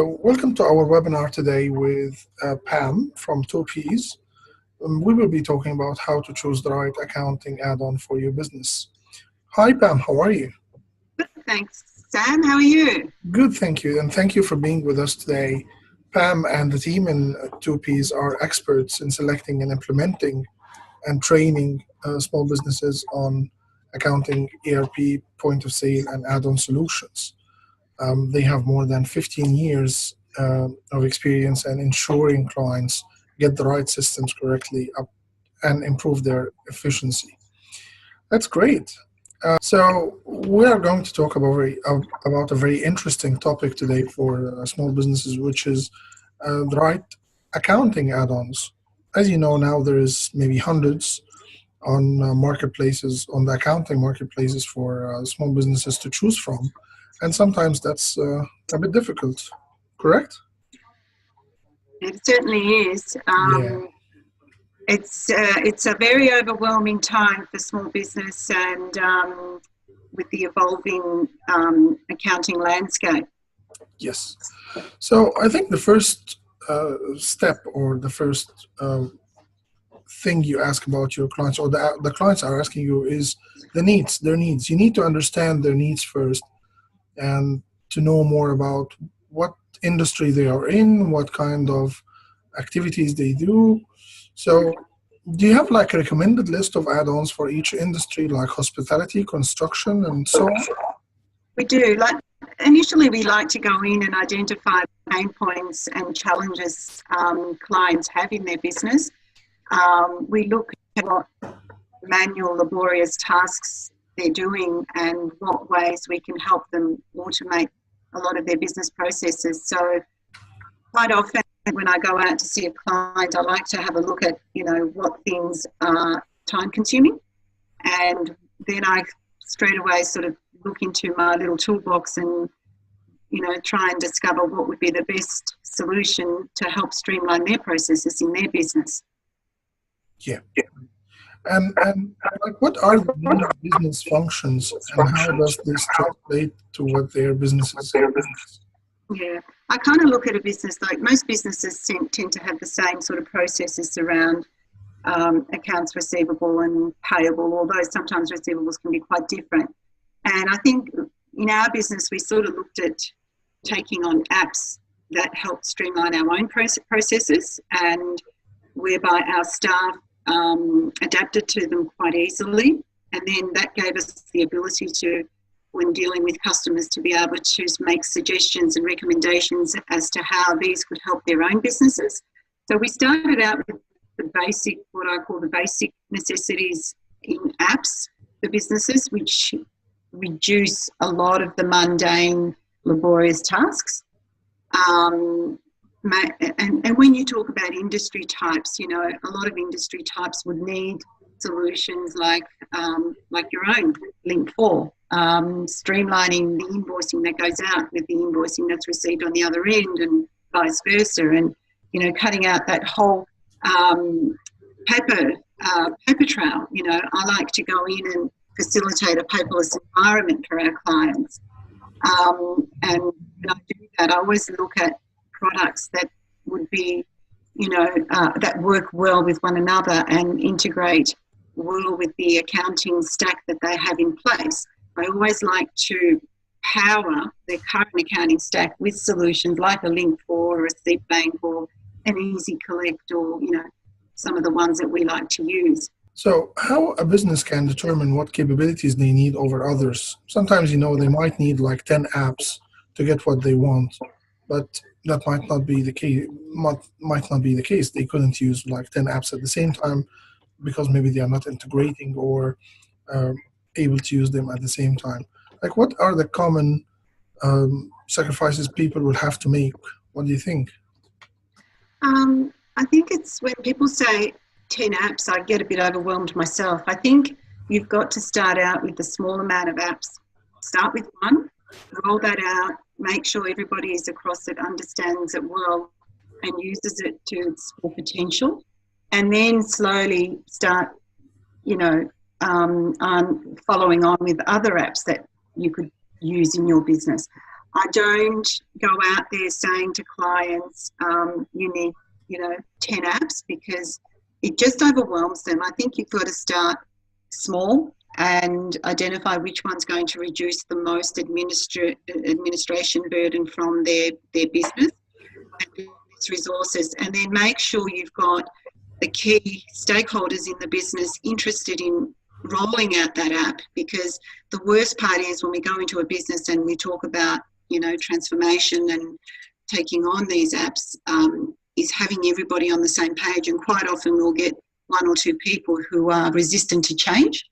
Welcome to our webinar today with Pam from 2Ps. We will be talking about how to choose the right accounting add-on for your business. Hi Pam, how are you? Good, thanks. Sam, how are you? Good, thank you, and thank you for being with us today. Pam and the team in 2Ps are experts in selecting and implementing and training small businesses on accounting, ERP, point of sale, and add-on solutions. They have more than 15 years of experience in ensuring clients get the right systems correctly up and improve their efficiency. That's great. So we are going to talk about a very interesting topic today for small businesses, which is the right accounting add-ons. As you know, now there is maybe hundreds on marketplaces, on the accounting marketplaces for small businesses to choose from. And sometimes that's a bit difficult, correct? It certainly is. Yeah. It's a very overwhelming time for small business and with the evolving accounting landscape. Yes. So I think the first step or the first thing you ask about your clients, or the clients are asking you, is their needs. You need to understand their needs first, and to know more about what industry they are in, what kind of activities they do. So do you have like a recommended list of add-ons for each industry, like hospitality, construction, and so on? We do. Initially, we like to go in and identify pain points and challenges clients have in their business. We look at what manual, laborious tasks they're doing and what ways we can help them automate a lot of their business processes. So quite often when I go out to see a client, I like to have a look at, what things are time consuming, and then I straight away sort of look into my little toolbox and, try and discover what would be the best solution to help streamline their processes in their business. Yeah. And like, what are the main business functions, and how does this translate to what their businesses are? Yeah, I kind of look at a business like most businesses tend to have the same sort of processes around accounts receivable and payable, although sometimes receivables can be quite different. And I think in our business, we sort of looked at taking on apps that help streamline our own processes, and whereby our staff adapted to them quite easily, and then that gave us the ability to, when dealing with customers, to be able to make suggestions and recommendations as to how these could help their own businesses. So we started out with the basic, what I call the basic necessities in apps for businesses, which reduce a lot of the mundane, laborious tasks. And when you talk about industry types, a lot of industry types would need solutions like your own Link 4, streamlining the invoicing that goes out with the invoicing that's received on the other end, and vice versa, and cutting out that whole paper trail. I like to go in and facilitate a paperless environment for our clients, and when I do that, I always look at products that would be, that work well with one another and integrate well with the accounting stack that they have in place. I always like to power their current accounting stack with solutions like a Link 4 or a Seat Bank or an Easy Collect, or, some of the ones that we like to use. So how a business can determine what capabilities they need over others? Sometimes, they might need like 10 apps to get what they want, but that might not be the case. Might not be the case. They couldn't use like 10 apps at the same time because maybe they are not integrating or able to use them at the same time. Like, what are the common sacrifices people will have to make? What do you think? I think it's when people say 10 apps, I get a bit overwhelmed myself. I think you've got to start out with a small amount of apps. Start with one, roll that out, make sure everybody is across it, understands it well, and uses it to its full potential, and then slowly start, following on with other apps that you could use in your business. I don't go out there saying to clients, you need, 10 apps, because it just overwhelms them. I think you've got to start small and identify which one's going to reduce the most administration burden from their business and its resources, and then make sure you've got the key stakeholders in the business interested in rolling out that app. Because the worst part is when we go into a business and we talk about, transformation and taking on these apps, is having everybody on the same page. And quite often we'll get one or two people who are resistant to change,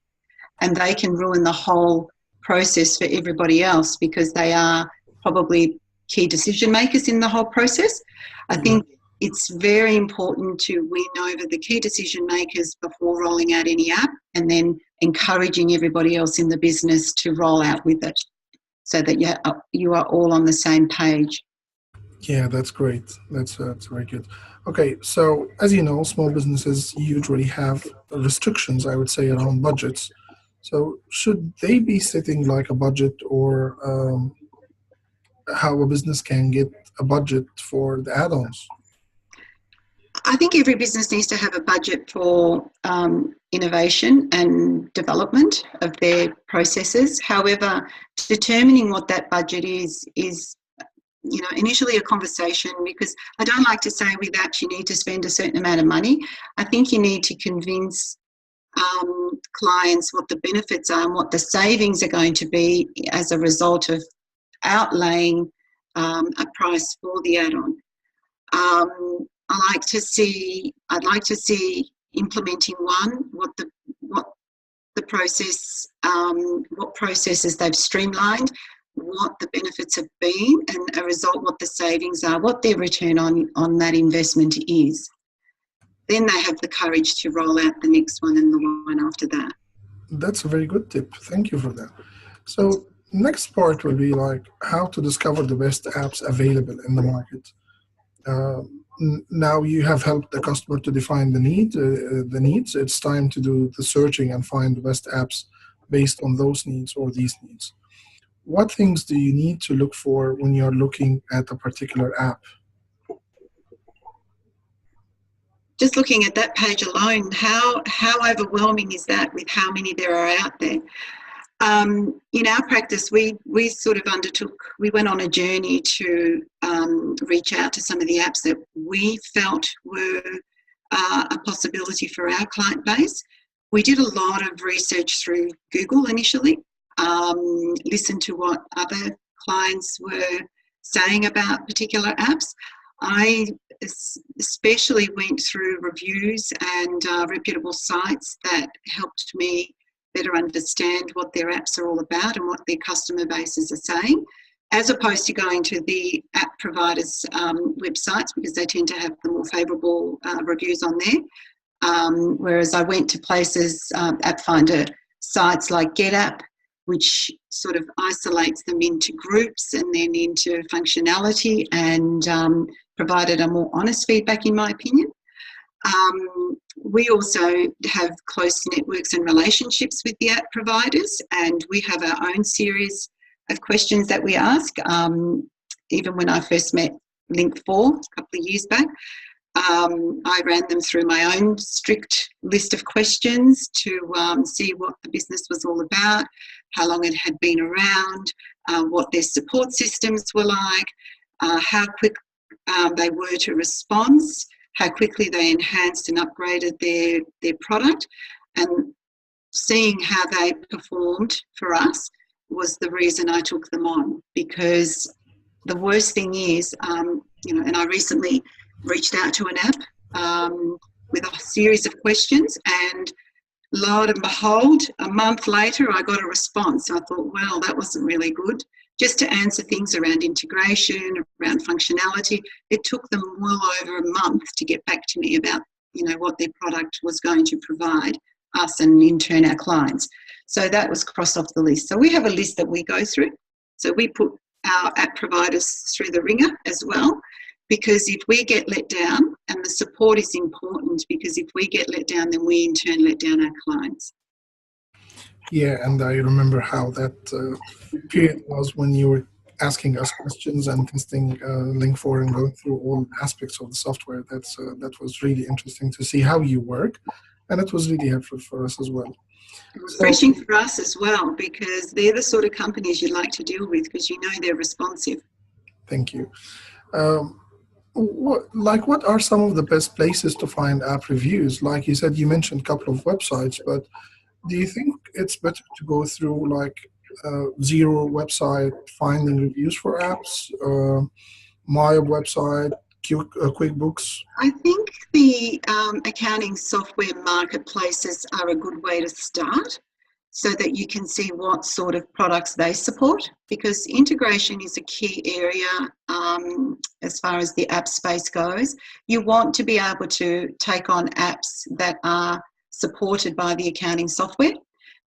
and they can ruin the whole process for everybody else because they are probably key decision makers in the whole process. I think it's very important to win over the key decision makers before rolling out any app, and then encouraging everybody else in the business to roll out with it, so that you are all on the same page. Yeah, that's great. That's very good. Okay, so as you know, small businesses usually have restrictions, I would say, around budgets. So should they be setting like a budget, or how a business can get a budget for the add-ons? I think every business needs to have a budget for innovation and development of their processes. However, determining what that budget is initially a conversation, because I don't like to say with apps you need to spend a certain amount of money. I think you need to convince clients what the benefits are and what the savings are going to be as a result of outlaying a price for the add-on. I'd like to see implementing what the process, what processes they've streamlined, what the benefits have been, and a result what the savings are, what their return on that investment is. Then they have the courage to roll out the next one and the one after that. That's a very good tip. Thank you for that. So next part will be like how to discover the best apps available in the market. Now you have helped the customer to define the needs. It's time to do the searching and find the best apps based on those needs or these needs. What things do you need to look for when you're looking at a particular app? Just looking at that page alone, how overwhelming is that with how many there are out there? In our practice, we went on a journey to reach out to some of the apps that we felt were a possibility for our client base. We did a lot of research through Google initially, listened to what other clients were saying about particular apps. I especially went through reviews and reputable sites that helped me better understand what their apps are all about and what their customer bases are saying, as opposed to going to the app providers' websites, because they tend to have the more favourable reviews on there. Whereas I went to places, app finder sites like GetApp, which sort of isolates them into groups and then into functionality, and provided a more honest feedback, in my opinion. We also have close networks and relationships with the app providers, and we have our own series of questions that we ask. Even when I first met Link4 a couple of years back, I ran them through my own strict list of questions to see what the business was all about, how long it had been around, what their support systems were like, how quick they were to response, how quickly they enhanced and upgraded their product, and seeing how they performed for us was the reason I took them on. Because the worst thing is, and I recently reached out to an app with a series of questions, and lo and behold, a month later I got a response. I thought, well, that wasn't really good. Just to answer things around integration, around functionality, it took them well over a month to get back to me about, what their product was going to provide us and in turn our clients. So that was crossed off the list. So we have a list that we go through. So we put our app providers through the ringer as well, because if we get let down, and the support is important, because if we get let down, then we in turn let down our clients. Yeah, and I remember how that period was when you were asking us questions and testing Link 4 and going through all aspects of the software. That was really interesting to see how you work, and it was really helpful for us as well. Refreshing for us as well, because they're the sort of companies you'd like to deal with because you know they're responsive. Thank you. What are some of the best places to find app reviews? Like you said, you mentioned a couple of websites, but do you think it's better to go through like Zero website finding reviews for apps, Maya website, QuickBooks? I think the accounting software marketplaces are a good way to start so that you can see what sort of products they support, because integration is a key area as far as the app space goes. You want to be able to take on apps that are supported by the accounting software,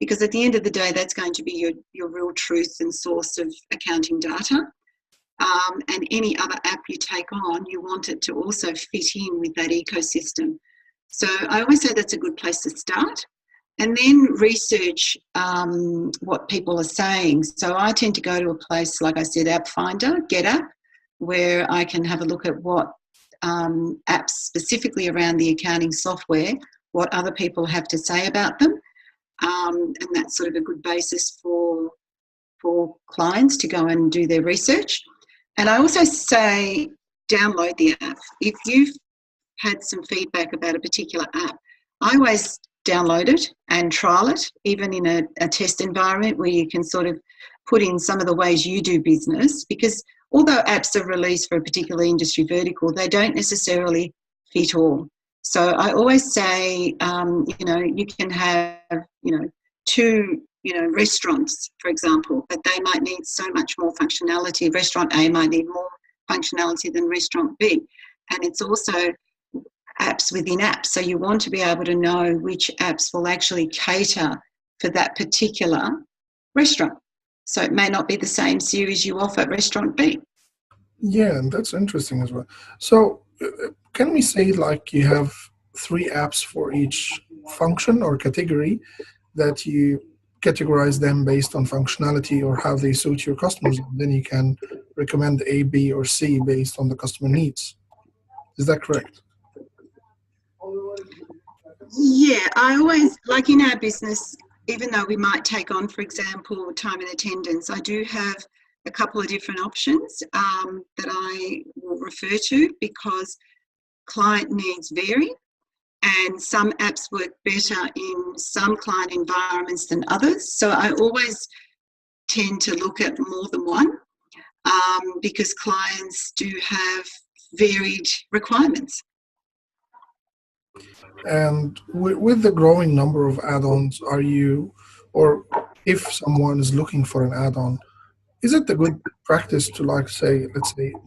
because at the end of the day, that's going to be your real truth and source of accounting data. And any other app you take on, you want it to also fit in with that ecosystem. So I always say that's a good place to start. And then research what people are saying. So I tend to go to a place, like I said, App Finder, GetApp, where I can have a look at what apps specifically around the accounting software, what other people have to say about them. And that's sort of a good basis for clients to go and do their research. And I also say download the app. If you've had some feedback about a particular app, I always download it and trial it, even in a test environment where you can sort of put in some of the ways you do business, because although apps are released for a particular industry vertical, they don't necessarily fit all. So I always say, you can have, two, restaurants, for example, but they might need so much more functionality. Restaurant A might need more functionality than restaurant B. And it's also apps within apps. So you want to be able to know which apps will actually cater for that particular restaurant. So it may not be the same series you offer at restaurant B. Yeah, and that's interesting as well. So can we say like you have 3 apps for each function or category that you categorize them based on functionality or how they suit your customers, and then you can recommend A, B, or C based on the customer needs? Is that correct? Yeah, I always, like in our business, even though we might take on, for example, time and attendance, I do have a couple of different options that I will refer to, because client needs vary and some apps work better in some client environments than others. So I always tend to look at more than one because clients do have varied requirements. And with the growing number of add-ons, or if someone is looking for an add-on, is it a good practice to let's say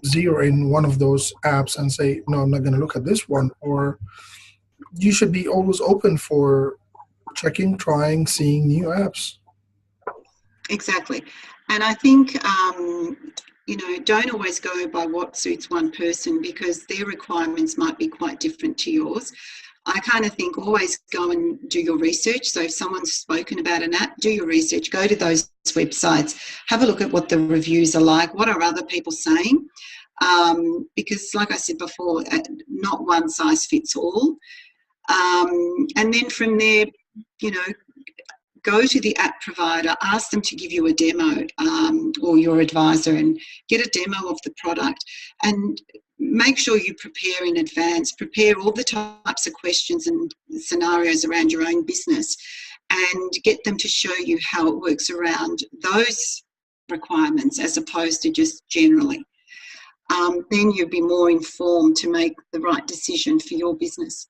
zero in one of those apps and say, no, I'm not going to look at this one? Or you should be always open for checking, trying, seeing new apps? Exactly. And I think, don't always go by what suits one person, because their requirements might be quite different to yours. I kind of think always go and do your research. So if someone's spoken about an app, do your research, go to those websites, have a look at what the reviews are like, what are other people saying? Because like I said before, not one size fits all. And then from there, go to the app provider, ask them to give you a demo or your advisor, and get a demo of the product, and make sure you prepare in advance, prepare all the types of questions and scenarios around your own business, and get them to show you how it works around those requirements as opposed to just generally. Then you'll be more informed to make the right decision for your business.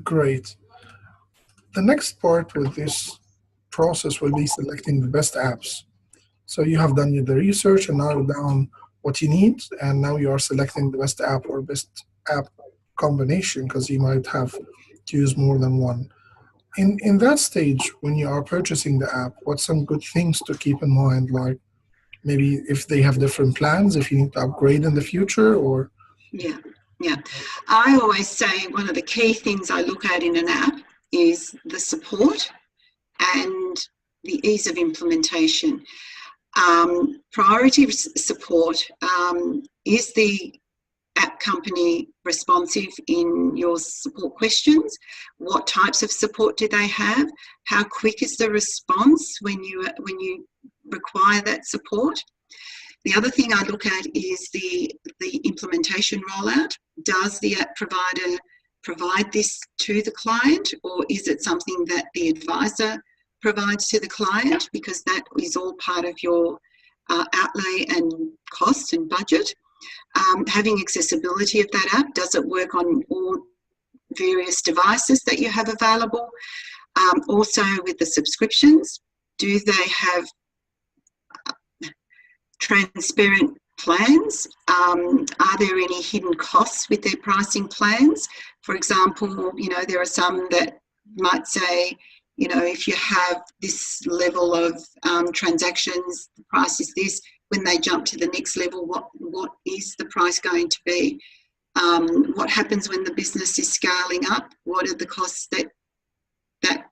Great. The next part with this process will be selecting the best apps. So you have done the research and narrowed down what you need, and now you are selecting the best app or best app combination, because you might have to use more than one. In that stage, when you are purchasing the app, what's some good things to keep in mind? Like maybe if they have different plans, if you need to upgrade in the future, or? Yeah. I always say one of the key things I look at in an app is the support and the ease of implementation. Priority support, is the app company responsive in your support questions? What types of support do they have? How quick is the response when you require that support? The other thing I look at is the implementation rollout. Does the app provider provide this to the client, or is it something that the advisor provides to the client? Because that is all part of your outlay and cost and budget. Having accessibility of that app, does it work on all various devices that you have available? Also with the subscriptions, do they have transparent plans? Are there any hidden costs with their pricing plans? For example, there are some that might say, if you have this level of transactions, the price is this. When they jump to the next level, what is the price going to be? What happens when the business is scaling up? What are the costs that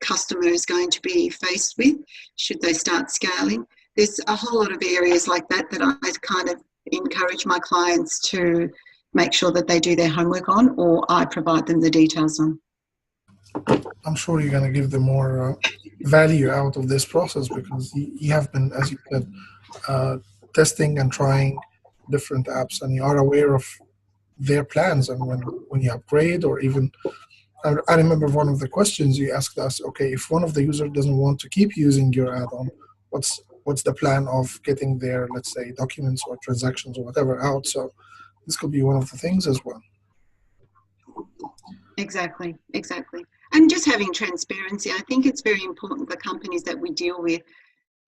customer is going to be faced with should they start scaling? There's a whole lot of areas like that I kind of encourage my clients to make sure that they do their homework on, or I provide them the details on. I'm sure you're going to give them more value out of this process, because you have been, as you said, testing and trying different apps, and you are aware of their plans, and when you upgrade, or even I remember one of the questions you asked us, okay, if one of the users doesn't want to keep using your add-on, what's the plan of getting their, let's say, documents or transactions or whatever out? So this could be one of the things as well. Exactly. And just having transparency, I think it's very important for companies that we deal with,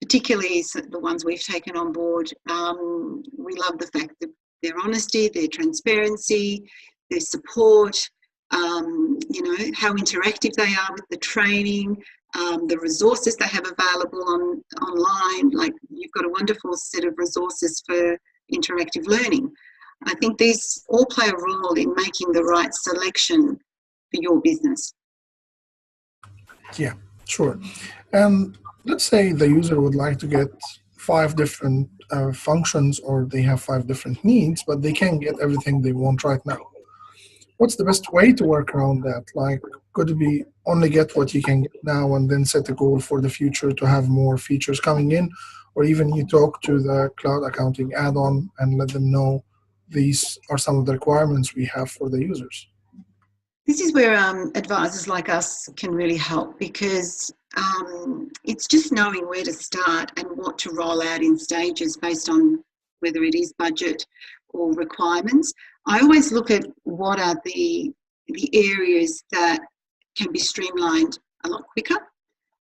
particularly the ones we've taken on board. We love the fact that their honesty, their transparency, their support, how interactive they are with the training, the resources they have available online. Like, you've got a wonderful set of resources for interactive learning. I think these all play a role in making the right selection for your business. Yeah, sure. And let's say the user would like to get 5 different functions, or they have 5 different needs, but they can't get everything they want right now. What's the best way to work around that? Like, could it be only get what you can get now and then set a goal for the future to have more features coming in? Or even you talk to the cloud accounting add-on and let them know these are some of the requirements we have for the users? This is where advisors like us can really help, because it's just knowing where to start and what to roll out in stages based on whether it is budget or requirements. I always look at what are the areas that can be streamlined a lot quicker,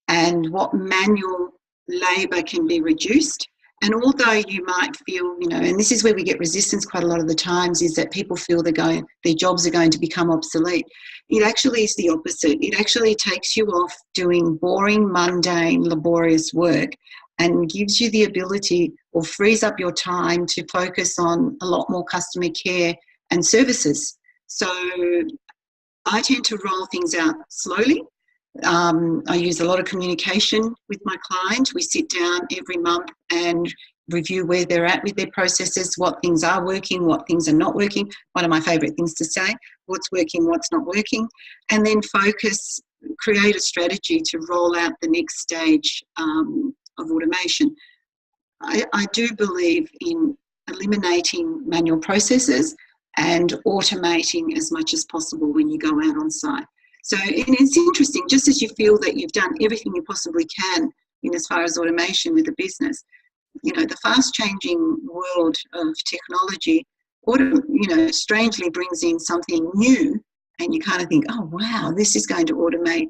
and what manual labour can be reduced. And although you might feel, and this is where we get resistance quite a lot of the times, is that people feel their jobs are going to become obsolete. It actually is the opposite. It actually takes you off doing boring, mundane, laborious work, and gives you the ability, or frees up your time to focus on a lot more customer care and services. So I tend to roll things out slowly. I use a lot of communication with my client. We sit down every month and review where they're at with their processes, what things are working, what things are not working. One of my favourite things to say, what's working, what's not working, and then create a strategy to roll out the next stage of automation. I do believe in eliminating manual processes and automating as much as possible when you go out on site. So, and it's interesting, just as you feel that you've done everything you possibly can in as far as automation with the business, the fast changing world of technology, strangely brings in something new, and you kind of think, oh wow, this is going to automate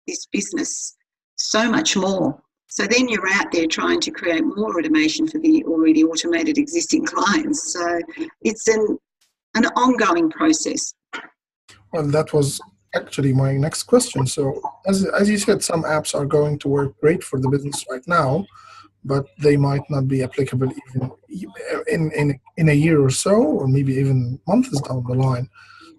this business so much more. So then you're out there trying to create more automation for the already automated existing clients. So it's an ongoing process. Well, that was actually my next question. So as you said, some apps are going to work great for the business right now, but they might not be applicable even in a year or so, or maybe even months down the line.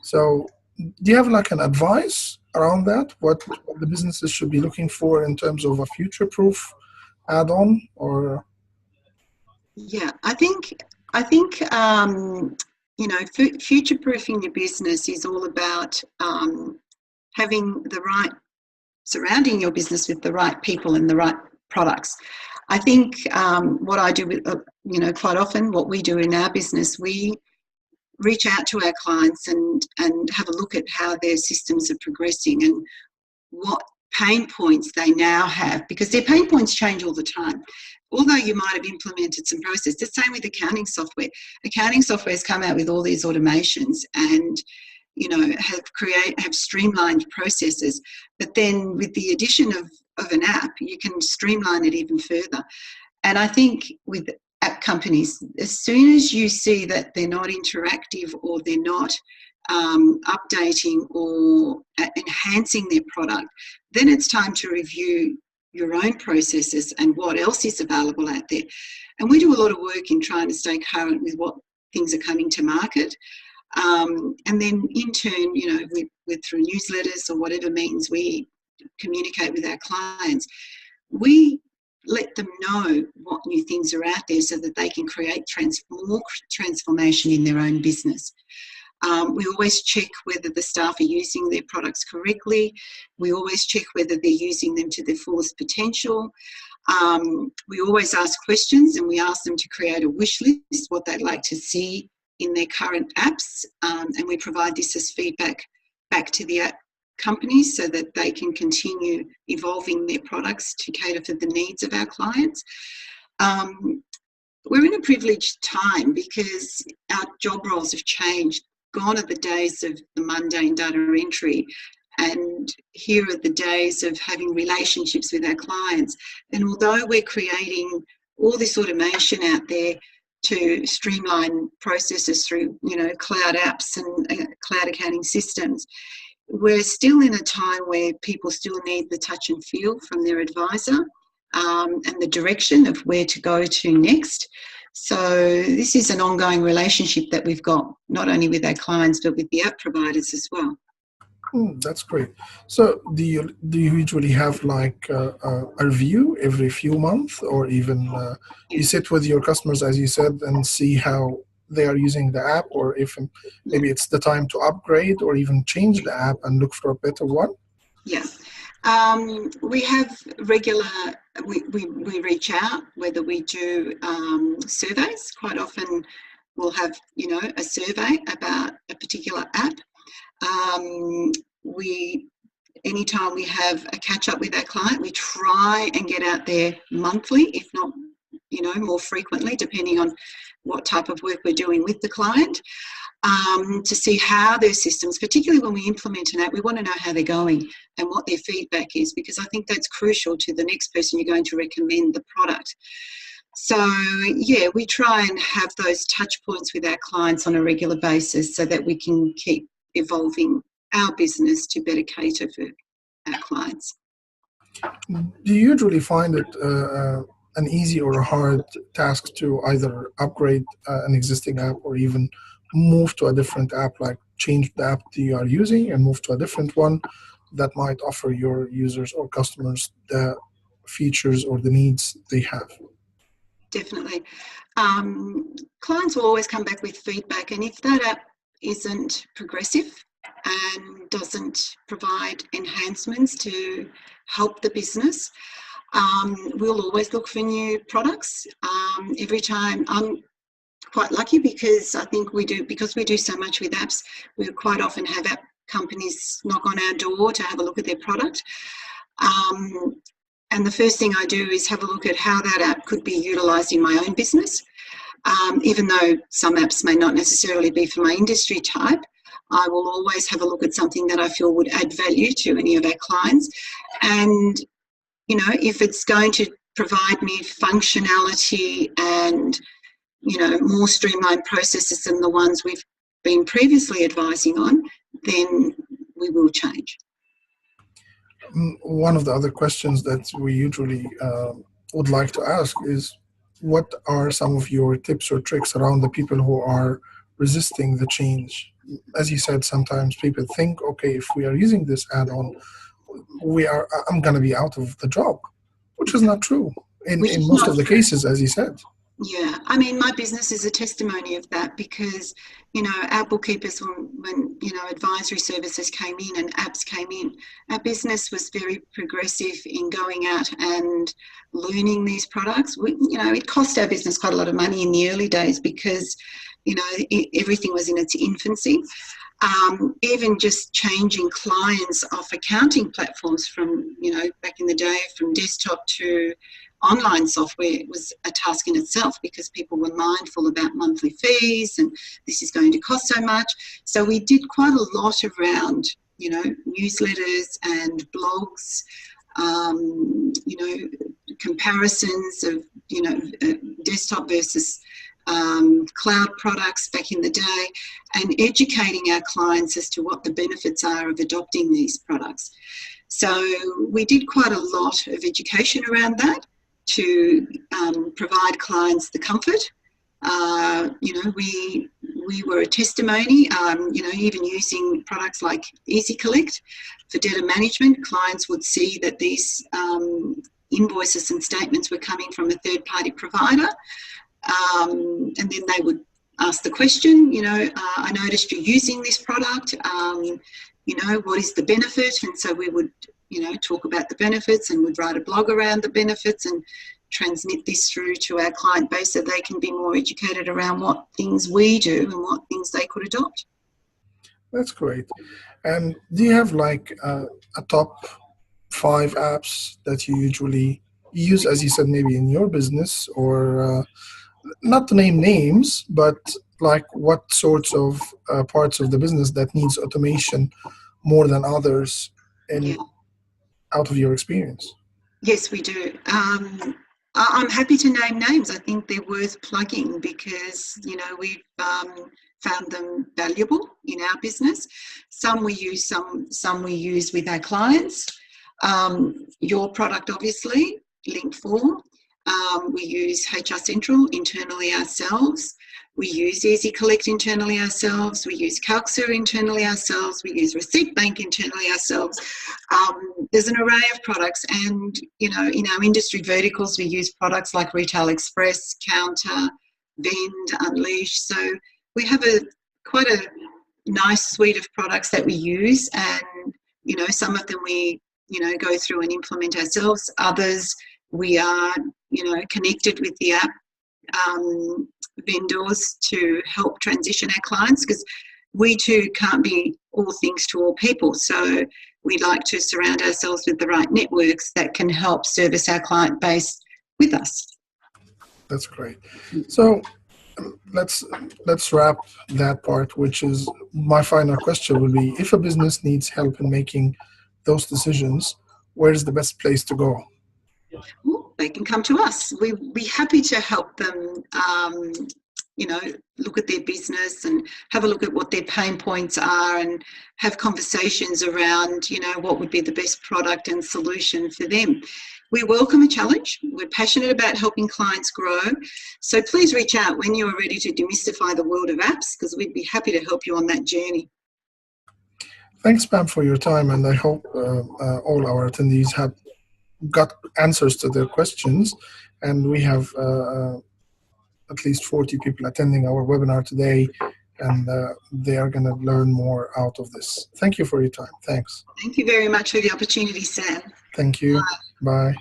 So do you have like an advice around that? What the businesses should be looking for in terms of a future-proof add-on, or? Yeah, I think future-proofing your business is all about having the right, surrounding your business with the right people and the right products. I think what I do with, quite often what we do in our business, we reach out to our clients and have a look at how their systems are progressing and what pain points they now have, because their pain points change all the time. Although you might have implemented some process, the same with accounting software. Accounting software has come out with all these automations and have streamlined processes. But then with the addition of an app, you can streamline it even further. And I think with app companies, as soon as you see that they're not interactive or they're not updating or enhancing their product, then it's time to review your own processes and what else is available out there. And we do a lot of work in trying to stay current with what things are coming to market. And then in turn, with through newsletters or whatever means we communicate with our clients, we let them know what new things are out there so that they can create more transformation in their own business. We always check whether the staff are using their products correctly. We always check whether they're using them to their fullest potential. We always ask questions and we ask them to create a wish list, what they'd like to see in their current apps, and we provide this as feedback back to the app companies so that they can continue evolving their products to cater for the needs of our clients. We're in a privileged time because our job roles have changed. Gone are the days of the mundane data entry, and here are the days of having relationships with our clients. And although we're creating all this automation out there to streamline processes through, cloud apps and cloud accounting systems, we're still in a time where people still need the touch and feel from their advisor and the direction of where to go to next. So this is an ongoing relationship that we've got, not only with our clients, but with the app providers as well. That's great. So do you usually have like a review every few months, or even you sit with your customers, as you said, and see how they are using the app, or if maybe it's the time to upgrade or even change the app and look for a better one? Yeah. We have regular, we reach out, whether we do surveys. Quite often we'll have, a survey about a particular app. Anytime we have a catch up with our client, we try and get out there monthly, if not, more frequently, depending on what type of work we're doing with the client, to see how their systems, particularly when we implement an app, we want to know how they're going and what their feedback is, because I think that's crucial to the next person you're going to recommend the product. So, yeah, we try and have those touch points with our clients on a regular basis so that we can keep evolving our business to better cater for our clients. Do you usually find it an easy or a hard task to either upgrade an existing app or even move to a different app, like change the app that you are using and move to a different one that might offer your users or customers the features or the needs they have? Definitely. Clients will always come back with feedback, and if that app isn't progressive and doesn't provide enhancements to help the business, we'll always look for new products. Every time, I'm quite lucky because I think we do so much with apps, we quite often have app companies knock on our door to have a look at their product. And the first thing I do is have a look at how that app could be utilised in my own business. Even though some apps may not necessarily be for my industry type, I will always have a look at something that I feel would add value to any of our clients. And, if it's going to provide me functionality and, more streamlined processes than the ones we've been previously advising on, then we will change. One of the other questions that we usually would like to ask is, what are some of your tips or tricks around the people who are resisting the change? As you said, sometimes people think, okay, if we are using this add-on, I'm going to be out of the job, which is not true. Which in is most not of the true. cases, as you said. Yeah, I mean, my business is a testimony of that because, our bookkeepers, when advisory services came in and apps came in, our business was very progressive in going out and learning these products. It cost our business quite a lot of money in the early days because, everything was in its infancy. Even just changing clients off accounting platforms from, back in the day, from desktop to online software was a task in itself because people were mindful about monthly fees and this is going to cost so much. So we did quite a lot around, newsletters and blogs, comparisons of, desktop versus cloud products back in the day, and educating our clients as to what the benefits are of adopting these products. So we did quite a lot of education around that to provide clients the comfort. We were a testimony, even using products like Easy Collect for data management. Clients would see that these invoices and statements were coming from a third-party provider, and then they would ask the question, I noticed you're using this product, what is the benefit? And so we would, talk about the benefits and would write a blog around the benefits and transmit this through to our client base so they can be more educated around what things we do and what things they could adopt. That's great. And do you have like a top 5 apps that you usually use, as you said, maybe in your business, or not to name names, but like what sorts of parts of the business that needs automation more than others out of your experience? Yes, we do. I'm happy to name names. I think they're worth plugging because, we've found them valuable in our business. Some we use, some we use with our clients. Your product, obviously, Link4. We use HR Central internally ourselves. We use Easy Collect internally ourselves. We use CalcSer internally ourselves. We use Receipt Bank internally ourselves. There's an array of products, and in our industry verticals, we use products like Retail Express, Counter, Vend, Unleash. So we have quite a nice suite of products that we use, and some of them we go through and implement ourselves. Others we are connected with the app vendors to help transition our clients, because we too can't be all things to all people. So we like to surround ourselves with the right networks that can help service our client base with us. That's great. So let's wrap that part, which is my final question would be, if a business needs help in making those decisions, where is the best place to go? Well, they can come to us. We'd be happy to help them, look at their business and have a look at what their pain points are and have conversations around, what would be the best product and solution for them. We welcome a challenge. We're passionate about helping clients grow. So please reach out when you're ready to demystify the world of apps, because we'd be happy to help you on that journey. Thanks, Pam, for your time, and I hope all our attendees have got answers to their questions. And we have at least 40 people attending our webinar today, and they are going to learn more out of this. Thank you for your time. Thanks. Thank you very much for the opportunity, Sam. Thank you. Bye.